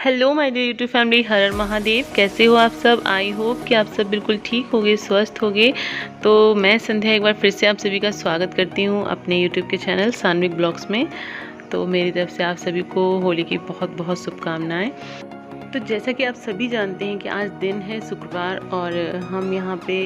Hello my dear YouTube family, Har Har Mahadev. कैसे हो आप सब? आई होप कि आप सब बिल्कुल ठीक होगे, स्वस्थ होगे। तो मैं संध्या एक बार फिर से आप सभी का स्वागत करती हूँ अपने यूट्यूब के चैनल सान्विक ब्लॉग्स में। तो मेरी तरफ से आप सभी को होली की बहुत बहुत शुभकामनाएं। तो जैसा कि आप सभी जानते हैं कि आज दिन है शुक्रवार और हम यहाँ पे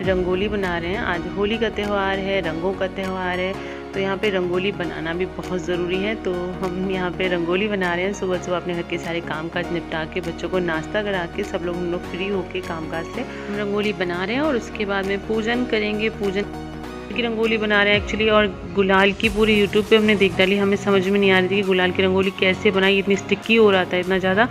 रंगोली बना रहे हैं। आज होली का त्यौहार है, रंगों का त्यौहार है, तो यहाँ पे रंगोली बनाना भी बहुत ज़रूरी है। तो हम यहाँ पे रंगोली बना रहे हैं। सुबह सुबह अपने घर के सारे कामकाज निपटा के, बच्चों को नाश्ता करा के, सब लोग हम लोग फ्री होके कामकाज से हम रंगोली बना रहे हैं। और उसके बाद में पूजन करेंगे। पूजन की रंगोली बना रहे हैं एक्चुअली। और गुलाल की पूरी यूट्यूब पे हमने देख डाली, हमें समझ में नहीं आ रही थी कि गुलाल की रंगोली कैसे बनाई। इतनी स्टिकी हो रहा था इतना ज़्यादा,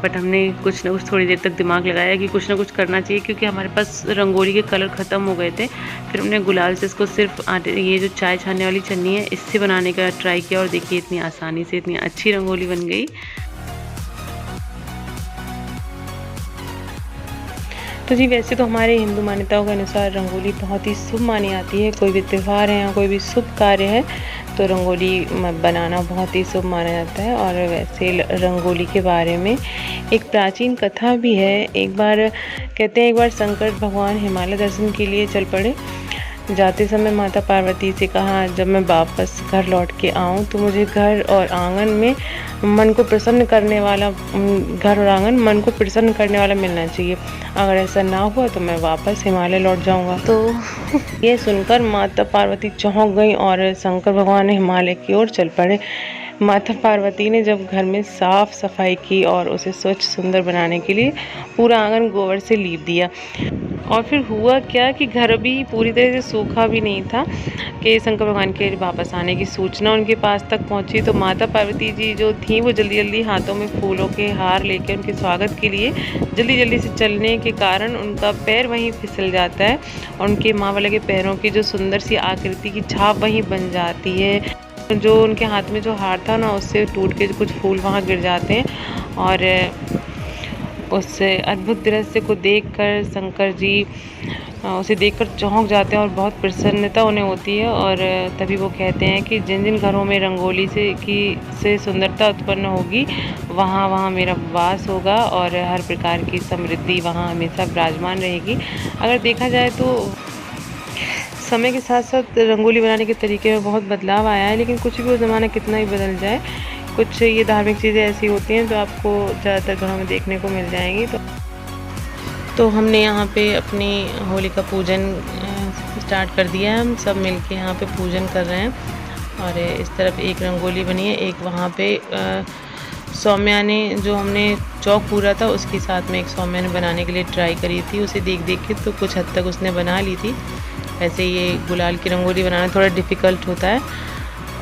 बट हमने कुछ ना कुछ थोड़ी देर तक दिमाग लगाया कि कुछ ना कुछ करना चाहिए, क्योंकि हमारे पास रंगोली के कलर ख़त्म हो गए थे। फिर हमने गुलाल से इसको सिर्फ आटे, ये जो चाय छानने वाली छन्नी है, इससे बनाने का ट्राई किया और देखिए इतनी आसानी से इतनी अच्छी रंगोली बन गई। तो जी वैसे तो हमारे हिंदू मान्यताओं के अनुसार रंगोली बहुत ही शुभ मानी जाती है। कोई भी त्यौहार है या कोई भी शुभ कार्य है तो रंगोली बनाना बहुत ही शुभ माना जाता है। और वैसे रंगोली के बारे में एक प्राचीन कथा भी है। एक बार कहते हैं, एक बार शंकर भगवान हिमालय दर्शन के लिए चल पड़े। जाते समय माता पार्वती से कहा, जब मैं वापस घर लौट के आऊँ तो मुझे घर और आंगन में मन को प्रसन्न करने वाला, घर और आंगन मन को प्रसन्न करने वाला मिलना चाहिए। अगर ऐसा ना हुआ तो मैं वापस हिमालय लौट जाऊंगा। तो ये सुनकर माता पार्वती चौंक गई और शंकर भगवान हिमालय की ओर चल पड़े। माता पार्वती ने जब घर में साफ सफाई की और उसे स्वच्छ सुंदर बनाने के लिए पूरा आंगन गोबर से लीप दिया। और फिर हुआ क्या कि घर भी पूरी तरह से सूखा भी नहीं था कि शंकर भगवान के वापस आने की सूचना उनके पास तक पहुंची। तो माता पार्वती जी जो थी वो जल्दी जल्दी हाथों में फूलों के हार लेकर उनके स्वागत के लिए जल्दी जल्दी से चलने के कारण उनका पैर वहीं फिसल जाता है और उनके माँ वाले के पैरों की जो सुंदर सी आकृति की छाप वहीं बन जाती है। जो उनके हाथ में जो हार था ना, उससे टूट के कुछ फूल वहाँ गिर जाते हैं। और उस अद्भुत दृश्य को देखकर शंकर जी उसे देखकर चौंक जाते हैं और बहुत प्रसन्नता उन्हें होती है। और तभी वो कहते हैं कि जिन जिन घरों में रंगोली से सुंदरता उत्पन्न होगी, वहाँ वहाँ मेरा वास होगा और हर प्रकार की समृद्धि वहाँ हमेशा विराजमान रहेगी। अगर देखा जाए तो समय के साथ साथ रंगोली बनाने के तरीके में बहुत बदलाव आया है, लेकिन कुछ भी वो ज़माना कितना ही बदल जाए, कुछ ये धार्मिक चीज़ें ऐसी होती हैं जो आपको ज़्यादातर घरों में देखने को मिल जाएंगी। तो हमने यहाँ पे अपनी होली का पूजन स्टार्ट कर दिया है। हम सब मिलके यहाँ पे पूजन कर रहे हैं। और इस तरफ एक रंगोली बनी है, एक वहाँ पे सौम्या ने, जो हमने चौक पूरा था उसके साथ में एक सौम्या ने बनाने के लिए ट्राई करी थी। उसे देख देख के तो कुछ हद तक उसने बना ली थी। वैसे ये गुलाल की रंगोली बनाना थोड़ा डिफ़िकल्ट होता है।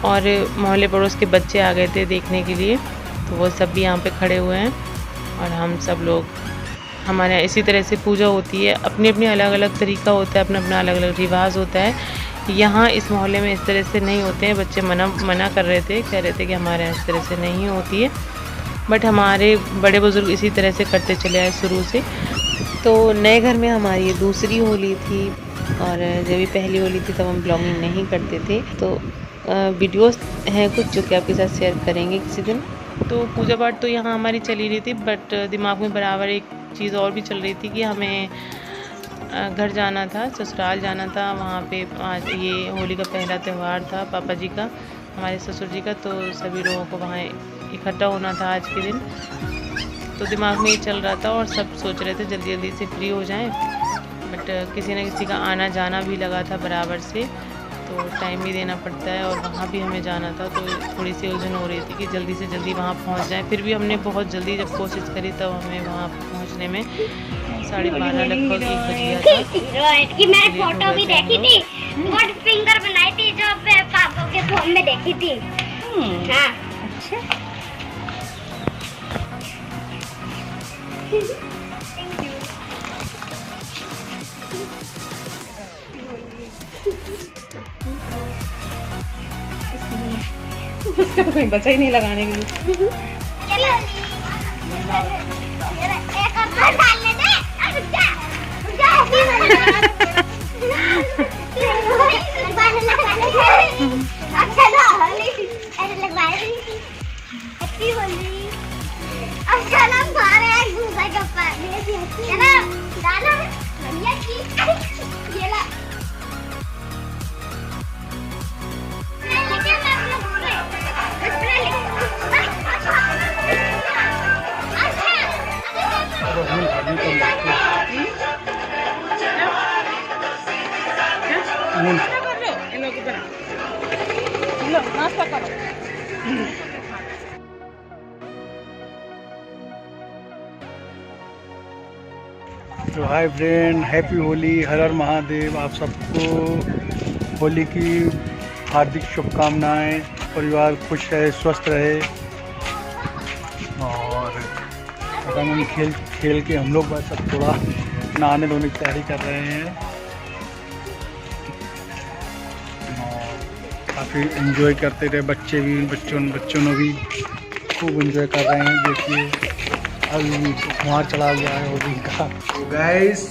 और मोहल्ले पड़ोस के बच्चे आ गए थे देखने के लिए, तो वो सब भी यहाँ पे खड़े हुए हैं। और हम सब लोग, हमारे यहाँ इसी तरह से पूजा होती है। अपनी अपनी अलग अलग तरीका होता है, अपना अपना अलग अलग रिवाज होता है। यहाँ इस मोहल्ले में इस तरह से नहीं होते हैं। बच्चे मना कर रहे थे, कह रहे थे कि हमारे यहाँ इस तरह से नहीं होती है, बट हमारे बड़े बुजुर्ग इसी तरह से करते चले आए शुरू से। तो नए घर में हमारी ये दूसरी होली थी और जब भी पहली होली थी तब हम ब्लॉगिंग नहीं करते थे। तो वीडियोस हैं कुछ जो कि आपके साथ शेयर करेंगे किसी दिन। तो पूजा पाठ तो यहाँ हमारी चली रही थी, बट दिमाग में बराबर एक चीज़ और भी चल रही थी कि हमें घर जाना था, ससुराल जाना था। वहाँ पे आज ये होली का पहला त्यौहार था पापा जी का, हमारे ससुर जी का। तो सभी लोगों को वहाँ इकट्ठा होना था आज के दिन। तो दिमाग में ये चल रहा था और सब सोच रहे थे जल्दी जल्दी से फ्री हो जाएं, बट किसी न किसी का आना जाना भी लगा था बराबर से, तो टाइम भी देना पड़ता है और वहाँ भी हमें जाना था। तो थोड़ी सी उलझन हो रही थी कि जल्दी से जल्दी वहाँ पहुँच जाएं। फिर भी हमने बहुत जल्दी जब कोशिश करी तब हमें वहाँ पहुँचने में 12:30 लगभग 1 बज गया था। कि मैंने फोटो भी देखी थी, गुड फिंगर बनाई थी जो पापा के फोन में देखी थी। हाँ अच्छा। उसका तो कोई बचा ही नहीं लगाने के लिए। चलो एक और डाल ले दे। अच्छा ना होली ऐसे लगवाए थी। हैप्पी होली। अब दाना बढ़िया की ये ला तो हाय फ्रेंड, हैप्पी होली, हर हर महादेव। आप सबको होली की हार्दिक शुभकामनाएं। परिवार खुश रहे, स्वस्थ रहे। और रंग खेल के हम लोग बस अब थोड़ा नहाने धोने की तैयारी कर रहे हैं और काफ़ी एंजॉय करते रहे। बच्चे भी, बच्चों ने भी खूब एंजॉय कर रहे हैं। देखिए अभी कुमार चला हुआ है होली का। तो गाइस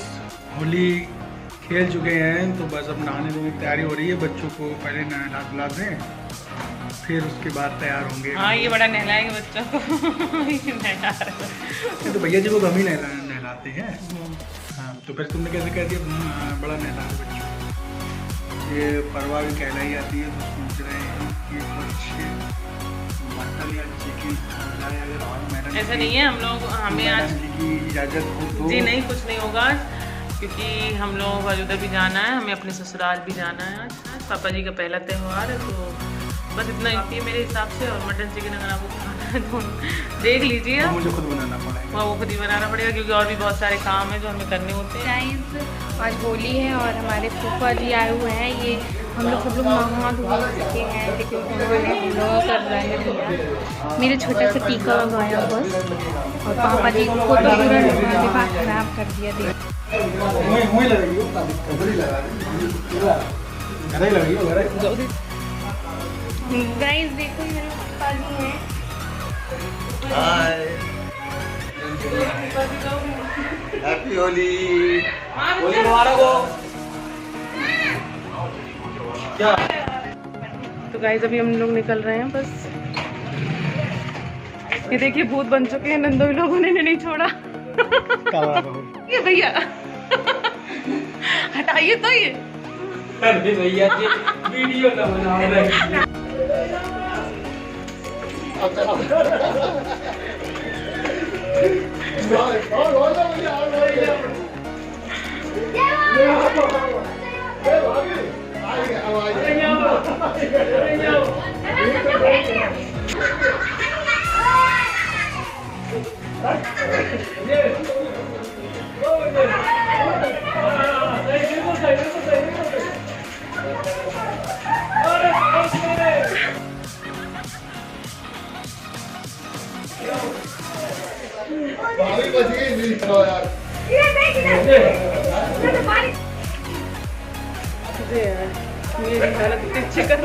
होली खेल चुके हैं, तो बस अब नहाने धोने की तैयारी हो रही है। बच्चों को पहले नहला धुला दें, फिर उसके बाद तैयार होंगे। हाँ, ये बड़ा नहलाएंगे बच्चों को। तो भैया जी को हम ही नहलाते हैं। हाँ, तो फिर तुमने कैसे कह दिया बड़ा नहला बच्चों? ये परवा भी कहलाई आती है, तो सोच रहे हैं कि कुछ मटन या चिकन अगर ऐसा नहीं है। हम लोग हमें आज की इजाज़त हो तो जी नहीं, कुछ नहीं होगा क्योंकि हम लोगों को उधर भी जाना है, हमें अपने ससुराल भी जाना है। आज पापा जी का पहला त्यौहार है, तो बस इतना ही मेरे हिसाब से। और मटन चिकन अगर आपको खाना है तो देख लीजिए। तो मुझे खुद बनाना पड़ेगा। वो खुद ही बनाना पड़ेगा क्योंकि और भी बहुत सारे काम हैं जो हमें करने होते हैं। गाइस आज होली है और हमारे फूफा जी आए हुए हैं। ये हम लोग सब लोग नहा धो चुके हैं, लेकिन उन्होंने हम लोगों का रंग दिया। मेरे छोटा सा टीका लगाया बस, और पापा जी को तो पूरा दिमाग खराब कर दिया। गाइस देखो मेरे पापा जी हैं। हैप्पी होली, होली मुबारक हो। क्या? तो गाइस अभी हम लोग निकल रहे हैं बस। ये देखिए भूत बन चुके हैं नंदोई लोगों ने, नहीं छोड़ा। ये भैया हटाइए तो ये भैया जी वीडियो ना बना रहे। मेरी हालत कितनी अच्छी कर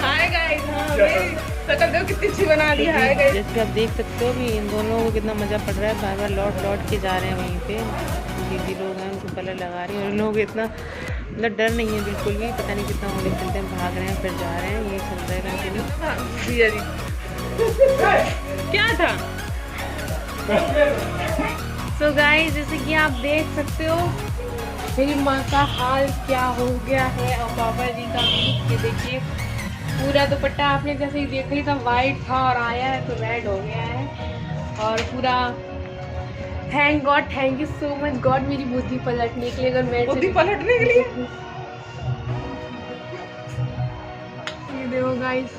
हाय गाइस। हाँ, मेरी शकल देखो कितनी अच्छी बना दी। हाय गाइस, जैसे आप देख सकते हो कि इन दोनों को कितना मजा पड़ रहा है। बार बार लौट के जा रहे हैं वहीं पे। दीदी लोग हैं, उनको कलर लगा रही हैं और इन लोगों को इतना मतलब डर नहीं है बिल्कुल भी। पता नहीं कितना होली खेलते हैं, भाग रहे हैं फिर जा रहे हैं। ये चल रहा है कंटिन्यू। क्या था? सो गाइस जैसे कि आप देख सकते हो मेरी माँ का हाल क्या हो गया है, और पापा जी का भी। ये देखिए पूरा दुपट्टा आपने जैसे ही देखा ही था वाइट था, और आया है तो रेड हो गया है। और पूरा thank God, thank you so much God मेरी बुद्धि पलटने के लिए। अगर मैं बुद्धि पलटने के लिए ये देखो गाइस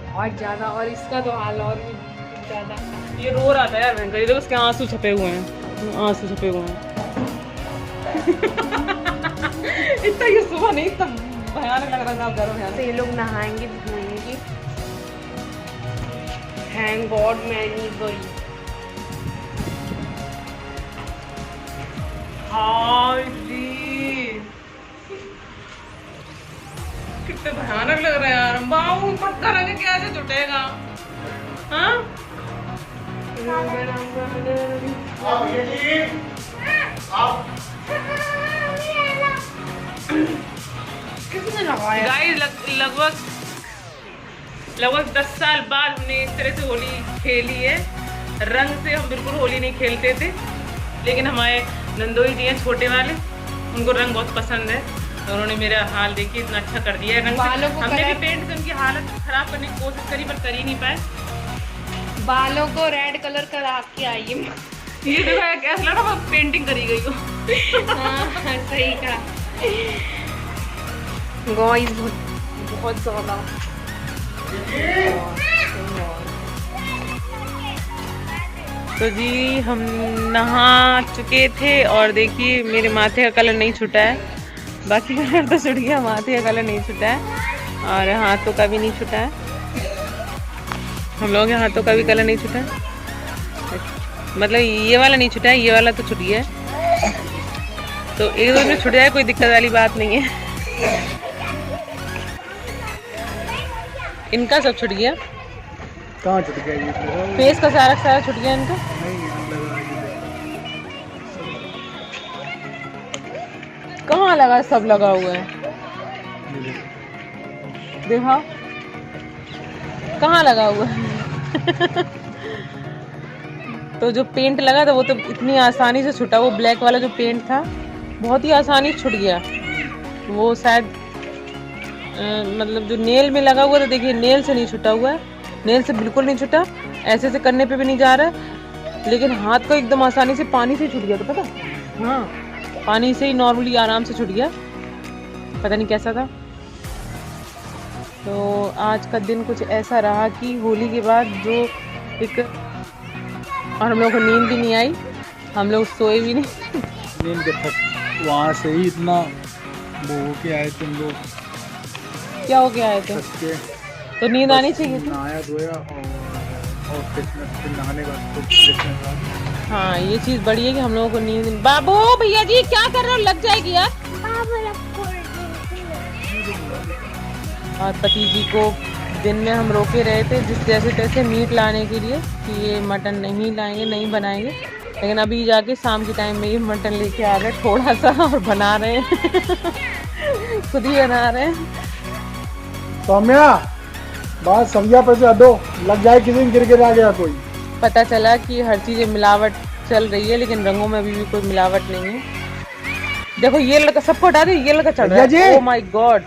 बहुत ज़्यादा, और इसका तो हाल और भी ज़्यादा। ये रो रहा था यार भयंकर। ये देखो उसके आंसू छपे हुए हैं, आंसू छपे हुए हैं। इतना ये सुबह नहीं, इतना भयानक लग रहा था। घर में तो ये लोग नहाएंगे धोएंगे। थैंक गॉड मैं नहीं गई। हाय जी, कितने भयानक लग रहा है यार। बाबू पक्का रंग कैसे जुटेगा? हाँ किसने लगाया? गाइस लगभग 10 साल बाद हमने इस तरह से होली खेली है। रंग से हम बिल्कुल होली नहीं खेलते थे, लेकिन हमारे नंदोई जी हैं छोटे वाले, उनको रंग बहुत पसंद है, तो उन्होंने मेरा हाल देखिए इतना अच्छा कर दिया है रंग से। हमने भी पेंट से उनकी हालत खराब करने की कोशिश करी पर कर ही नहीं पाए। बालों को रेड कलर करा के आई है। ये देखो ऐसा लग रहा है पेंटिंग करी गई हो। हाँ सही कहा। गाइस बहुत ज़्यादा तो जी हम नहा चुके थे और देखिए मेरे माथे का कलर नहीं छूटा है, बाकी कलर तो छूट गया, माथे का कलर नहीं छूटा है और हाथों का भी नहीं छूटा है। हम लोगों के हाथों का भी कलर नहीं छूटा है, मतलब ये वाला नहीं छूटा है, ये वाला तो छूट गया है। तो एक दो में छूट जाए कोई दिक्कत वाली बात नहीं है। इनका सब छूट गया। कहाँ छूट गया ये? फेस का सारा छूट गया इनका। कहाँ लगा? सब लगा हुआ है, देखा कहाँ लगा हुआ है। तो जो पेंट लगा था वो तो इतनी आसानी से छूटा, वो ब्लैक वाला जो पेंट था बहुत ही आसानी से छूट गया। वो शायद मतलब जो नेल में लगा हुआ था, देखिए नेल से नहीं छूटा हुआ है, नेल से बिल्कुल नहीं छूटा, ऐसे से करने पे भी नहीं जा रहा है, लेकिन हाथ को एकदम आसानी से पानी से छूट गया था, पता? हाँ पानी से ही नॉर्मली आराम से छूट गया, पता नहीं कैसा था। तो आज का दिन कुछ ऐसा रहा कि होली के बाद जो एक, और हम लोग को नींद भी नहीं आई, हम लोग सोए भी नहीं। नींद के थक वहाँ से ही इतना वो हो के आए तुम लोग। क्या हो गया आए थे? तो नींद आनी चाहिए थी। नहाया धोया और फिर नहाने का तो हाँ ये चीज़ बड़ी है कि हम लोगों को नींद। बाबू भैया जी क्या कर रहे हो, लग जाएगी यार। और पति जी को दिन में हम रोके रहे थे जिस जैसे तैसे मीट लाने के लिए कि ये मटन नहीं लाएंगे, नहीं बनाएंगे, लेकिन अभी जाके शाम के टाइम में ये मटन लेके आ गए थोड़ा सा और बना रहे हैं। खुद ही बना रहे हैं। सौम्या बात सब्जियां पर से दो, लग जाए किसी दिन गिर आ गया कोई। पता चला कि हर चीज़ मिलावट चल रही है, लेकिन रंगों में अभी भी कोई मिलावट नहीं है। देखो ये लड़का, सबको हटा दे, ये लड़का चढ़ रहा है। Oh my God.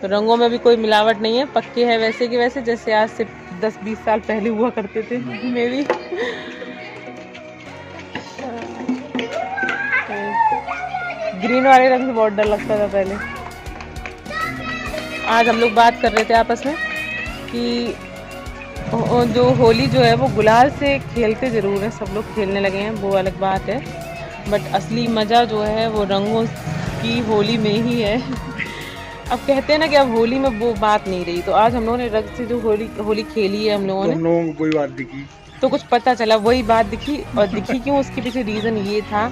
तो रंगों में भी कोई मिलावट नहीं है, पक्के है वैसे के वैसे जैसे आज से 10-20 साल पहले हुआ करते थे। मैं भी ग्रीन वाले रंग से बहुत डर लगता था पहले। आज हम लोग बात कर रहे थे आपस में कि जो होली जो है वो गुलाल से खेलते ज़रूर है, सब लोग खेलने लगे हैं, वो अलग बात है, बट असली मज़ा जो है वो रंगों की होली में ही है। अब कहते हैं ना कि अब होली में वो बात नहीं रही, तो आज हम लोगों ने रंग से जो होली खेली है हम लोगों ने, कोई बात दिखी तो कुछ पता चला, वही बात दिखी। और दिखी क्यों, उसके पीछे रीज़न ये था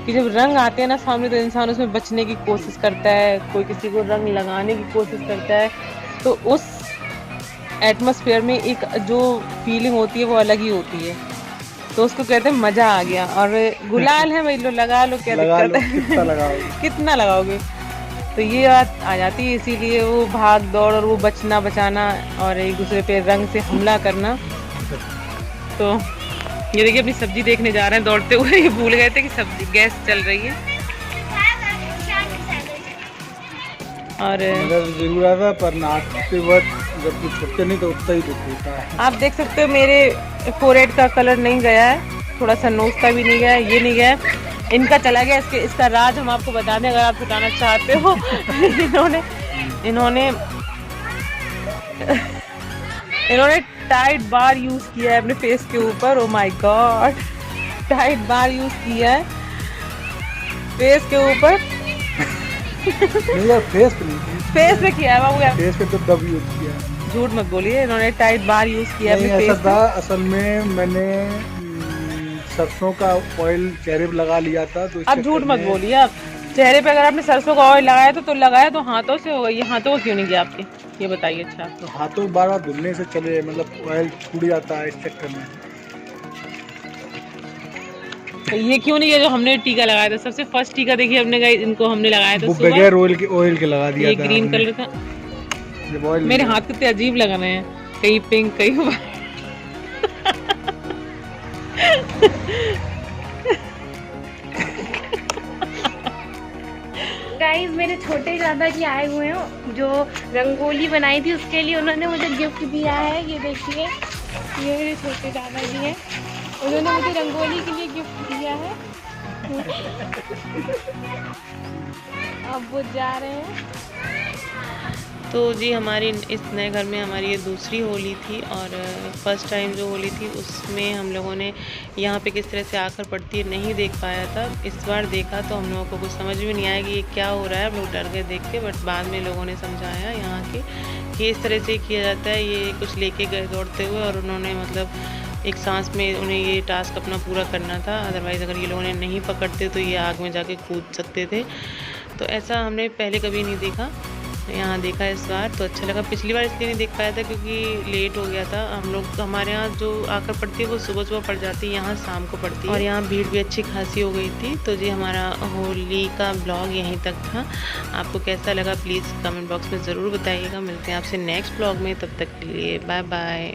कि जब रंग आते हैं ना सामने तो इंसान उसमें बचने की कोशिश करता है, कोई किसी को रंग लगाने की कोशिश करता है, तो उस एटमॉस्फेयर में एक जो फीलिंग होती है वो अलग ही होती है, तो उसको कहते हैं मज़ा आ गया। और गुलाल है भाई, लो लगा लो, क्या दिक्कत है, कितना लगाओगे। तो ये बात आ जाती है, इसीलिए वो भाग दौड़ और वो बचना बचाना और एक दूसरे पे रंग से हमला करना। तो ये देखिए अपनी सब्जी देखने जा रहे हैं दौड़ते हुए, ये भूल गए थे कि सब्जी गैस चल रही है। और जरूर आता पर नाचते वक्त जब कुछ छुपते नहीं तो उतना ही दुख होता है। आप देख सकते हो मेरे फोरहेड का कलर नहीं गया है, थोड़ा सा नोज का भी नहीं गया है, ये नहीं गया है, इनका चला गया। इसका राज हम आपको बता दें अगर आप छुटाना चाहते हो। इन्होंने टाइट बार यूज किया है अपने फेस के ऊपर। Oh my God, tight bar use किया है फेस के ऊपर। फेस पे किया है बाबू यार, फेस पे तो दब यूज किया है। झूठ मत बोलिए, इन्होंने टाइट बार यूज किया है अपने फेस पे। असल में मैंने सरसों का ऑयल चेहरे पे लगा लिया था। तो आप झूठ मत बोलिए, आप चेहरे पे अगर आपने सरसों का ऑयल लगाया तो लगाया तो हाथों से होगा, ये हाथों को क्यों नहीं गया आपके, ये बताइए। अच्छा तो हाथों बार बार धुलने से चले, मतलब ऑयल छूट जाता है इस चक्कर में। तो ये क्यों नहीं है जो हमने टीका लगाया था, सबसे फर्स्ट टीका देखिए हमने इनको हमने लगाया था वो बगैर ऑयल के लगा दिया ये था। ग्रीन कलर था, ये बॉयल मेरे हाथ कितने अजीब लग रहे हैं, कहीं पिंक कहीं व्हाइट। गाइस मेरे छोटे दादाजी आए हुए हैं, जो रंगोली बनाई थी उसके लिए उन्होंने मुझे गिफ्ट दिया है। ये देखिए, ये मेरे छोटे दादाजी हैं, उन्होंने मुझे रंगोली के लिए गिफ्ट दिया है। अब वो जा रहे हैं। तो जी हमारी इस नए घर में हमारी ये दूसरी होली थी, और फर्स्ट टाइम जो होली थी उसमें हम लोगों ने यहाँ पे किस तरह से आकर पड़ती है नहीं देख पाया था। इस बार देखा तो हम लोगों को कुछ समझ में नहीं आया कि ये क्या हो रहा है। हम लोग डर गए देख के, बट बाद में लोगों ने समझाया यहाँ के कि इस तरह से किया जाता है। ये कुछ लेके गए दौड़ते हुए, और उन्होंने मतलब एक सांस में उन्हें ये टास्क अपना पूरा करना था। अदरवाइज़ अगर ये लोगों ने नहीं पकड़ते तो ये आग में जाके कूद सकते थे। तो ऐसा हमने पहले कभी नहीं देखा, यहाँ देखा इस बार तो अच्छा लगा। पिछली बार इसलिए नहीं देख पाया था क्योंकि लेट हो गया था हम लोग। हमारे यहाँ जो आकर पड़ती है वो सुबह सुबह पड़ जाती है, यहाँ शाम को पड़ती है, और यहाँ भीड़ भी अच्छी खासी हो गई थी। तो जी हमारा होली का ब्लॉग यहीं तक था। आपको कैसा लगा प्लीज़ कमेंट बॉक्स में ज़रूर बताइएगा। मिलते हैं आपसे नेक्स्ट ब्लॉग में, तब तक के लिए बाय बाय।